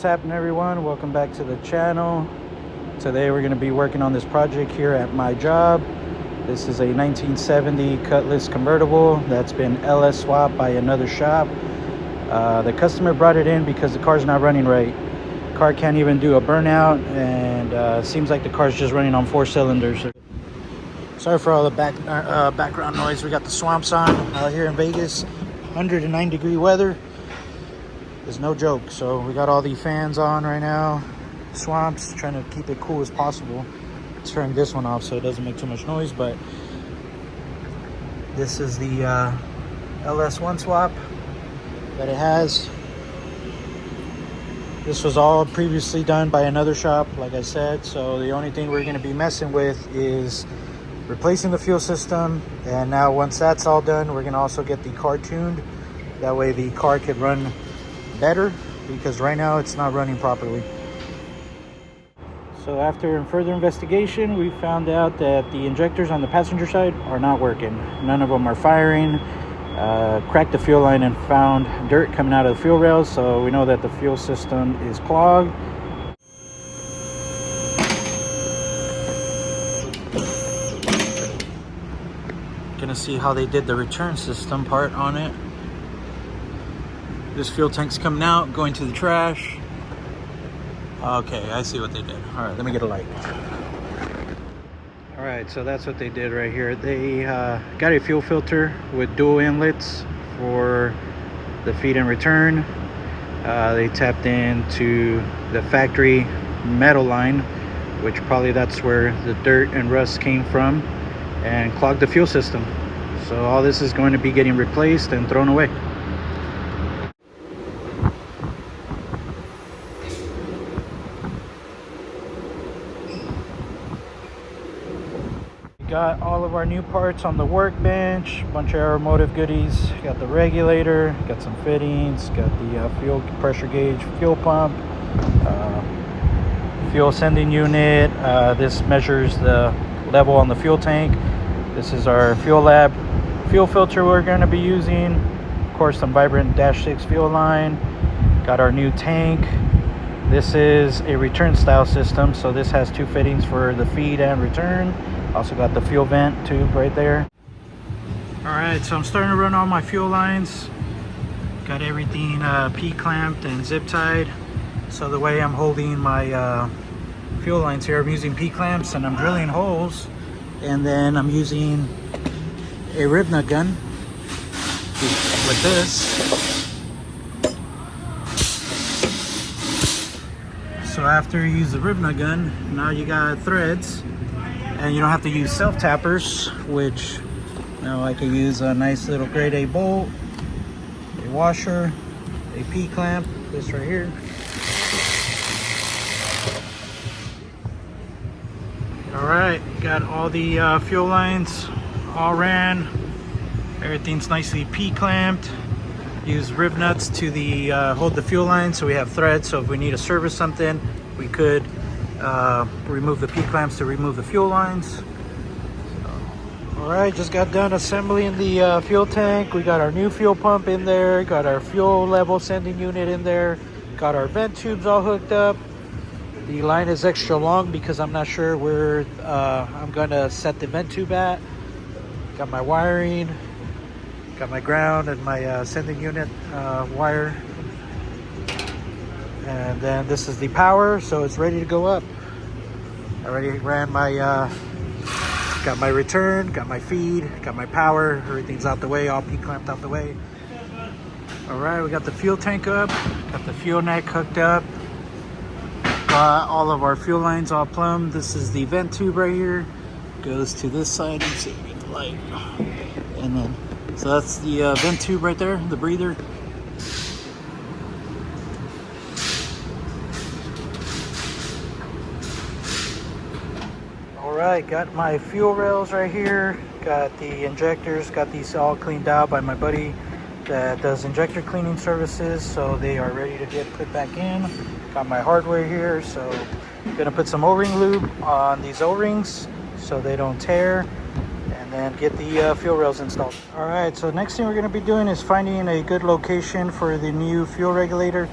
What's happening, everyone? Welcome back to the channel. Today we're going to be working on this project here at my job. This is a 1970 Cutlass convertible that's been LS swapped by another shop. The customer brought it in because the car's not running right. The car can't even do a burnout, and seems like the car's just running on 4 cylinders. Sorry for all the background noise. We got the swamps on out here in Vegas. 109-degree weather is no joke. So we got all the fans on right now. Swamps, trying to keep it cool as possible. Turn this one off so it doesn't make too much noise. But this is the LS1 swap that it has. This was all previously done by another shop, like I said. So the only thing we're going to be messing with is replacing the fuel system. And now once that's all done, we're going to also get the car tuned. That way the car could run better, because right now it's not running properly. So after further investigation, we found out that the injectors on the passenger side are not working. None of them are firing. Cracked the fuel line and found dirt coming out of the fuel rails, so we know that the fuel system is clogged. Gonna see how they did the return system part on it. This fuel tank's coming out, going to the trash. Okay, I see what they did. All right, let me get a light. All right, so that's what they did right here. They got a fuel filter with dual inlets for the feed and return. They tapped into the factory metal line, which probably that's where the dirt and rust came from, and clogged the fuel system. So all this is going to be getting replaced and thrown away. Got all of our new parts on the workbench, a bunch of automotive goodies. Got the regulator, got some fittings, got the fuel pressure gauge, fuel pump, fuel sending unit. This measures the level on the fuel tank. This is our fuel lab fuel filter we're going to be using. Of course, some Vibrant Dash 6 fuel line. Got our new tank. This is a return style system, so this has 2 fittings for the feed and return. Also got the fuel vent tube right there. All right, so I'm starting to run all my fuel lines. Got everything P-clamped and zip tied. So the way I'm holding my fuel lines here, I'm using P-clamps and I'm drilling holes. And then I'm using a rib nut gun with this. So after you use the rib nut gun, now you got threads. And you don't have to use self-tappers, which now I can use a nice little grade A bolt, a washer, a P-clamp, this right here. All right, got all the fuel lines all ran. Everything's nicely P-clamped. Use rib nuts to hold the fuel line so we have threads. So if we need to service something, we could remove the P-clamps to remove the fuel lines. So, all right, just got done assembling the fuel tank. We got our new fuel pump in there, got our fuel level sending unit in there, got our vent tubes all hooked up. The line is extra long because I'm not sure where I'm gonna set the vent tube at. Got my wiring, got my ground and my sending unit wire. And then this is the power, so it's ready to go up. I already ran my, got my return, got my feed, got my power, everything's out the way, all P-clamped out the way. All right, we got the fuel tank up, got the fuel neck hooked up, got all of our fuel lines all plumbed. This is the vent tube right here, goes to this side, let's see if we get the light. And then, so that's the vent tube right there, the breather. Alright, got my fuel rails right here, got the injectors, got these all cleaned out by my buddy that does injector cleaning services, so they are ready to get put back in. Got my hardware here, so I'm gonna put some O-ring lube on these O-rings so they don't tear, and then get the fuel rails installed. Alright, so next thing we're gonna be doing is finding a good location for the new fuel regulator.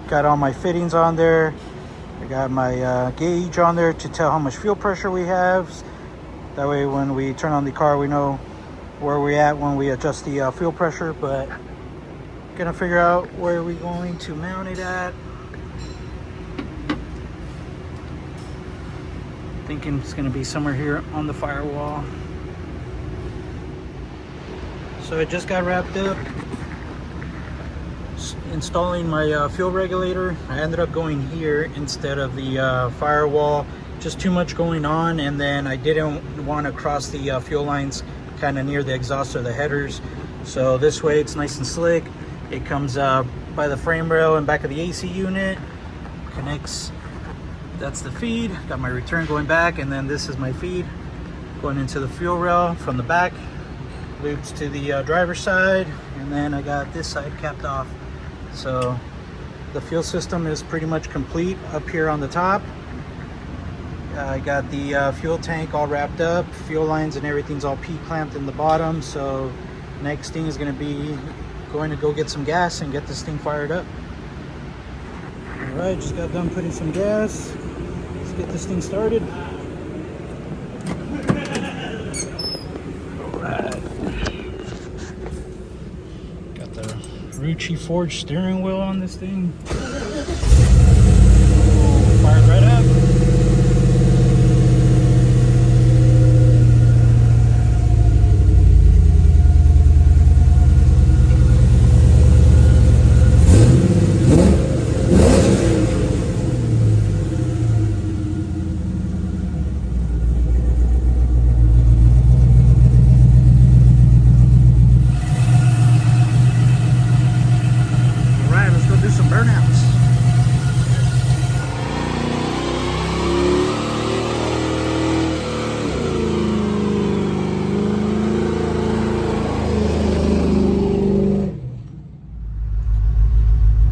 Got all my fittings on there. I got my gauge on there to tell how much fuel pressure we have. That way when we turn on the car, we know where we're at when we adjust the fuel pressure. But gonna figure out where we're going to mount it at. Thinking it's gonna be somewhere here on the firewall. So it just got wrapped up installing my fuel regulator. I ended up going here instead of the firewall. Just too much going on, and then I didn't want to cross the fuel lines kind of near the exhaust or the headers. So this way it's nice and slick. It comes by the frame rail and back of the AC unit, connects. That's the feed. Got my return going back, and then this is my feed going into the fuel rail from the back. Loops to the driver's side, and then I got this side capped off. So the fuel system is pretty much complete up here on the top. I got the fuel tank all wrapped up, fuel lines and everything's all P-clamped in the bottom. So next thing is going to be going to go get some gas and get this thing fired up. All right, just got done putting some gas. Let's get this thing started. All right. Got the Rucci forged steering wheel on this thing. Fired right up.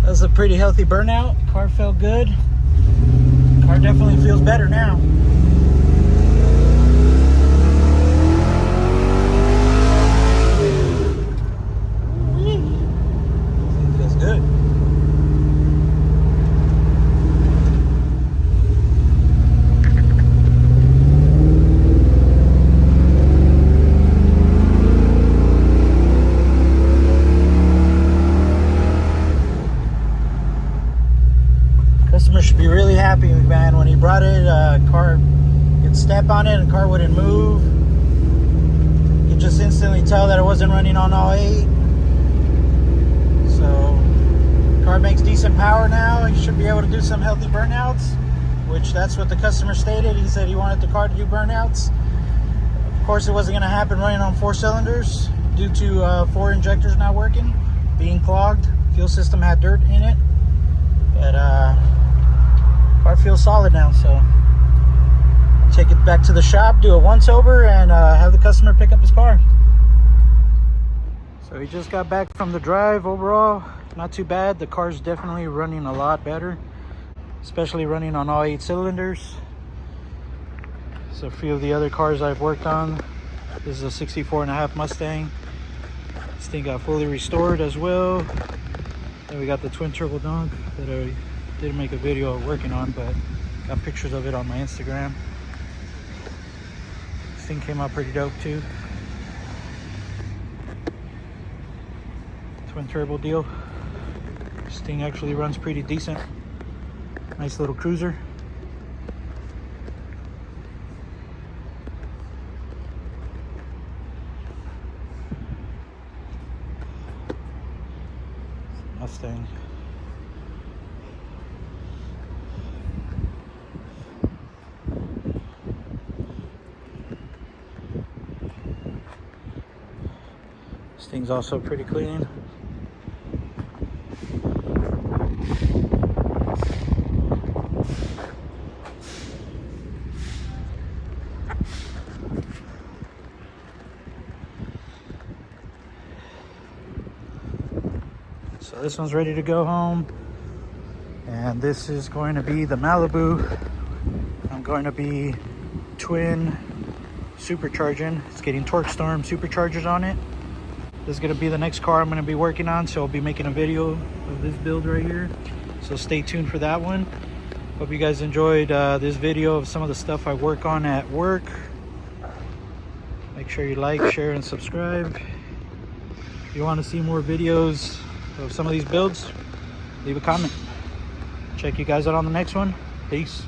That was a pretty healthy burnout. Car felt good. Car definitely feels better now. Feels good. Customer should be really happy, man. When he brought it, car could step on it and car wouldn't move. You could just instantly tell that it wasn't running on all 8. So car makes decent power now. You should be able to do some healthy burnouts, which that's what the customer stated. He said he wanted the car to do burnouts. Of course, it wasn't going to happen running on 4 cylinders due to 4 injectors not working, being clogged. Fuel system had dirt in it. But car feels solid now, so take it back to the shop, do a once over, and have the customer pick up his car. So he just got back from the drive. Overall, not too bad. The car's definitely running a lot better, especially running on all 8 cylinders. So a few of the other cars I've worked on. This is a 64.5 Mustang. This thing got fully restored as well. Then we got the twin turbo dunk that I didn't make a video of working on, but got pictures of it on my Instagram. This thing came out pretty dope too. Twin turbo deal. This thing actually runs pretty decent. Nice little cruiser. Mustang. This thing's also pretty clean. So this one's ready to go home, and this is going to be the Malibu. I'm going to be twin supercharging. It's getting Torque Storm superchargers on it. This is going to be the next car I'm going to be working on, so I'll be making a video of this build right here. So stay tuned for that one. Hope you guys enjoyed this video of some of the stuff I work on at work. Make sure you like, share, and subscribe. If you want to see more videos of some of these builds, leave a comment. Check you guys out on the next one. Peace.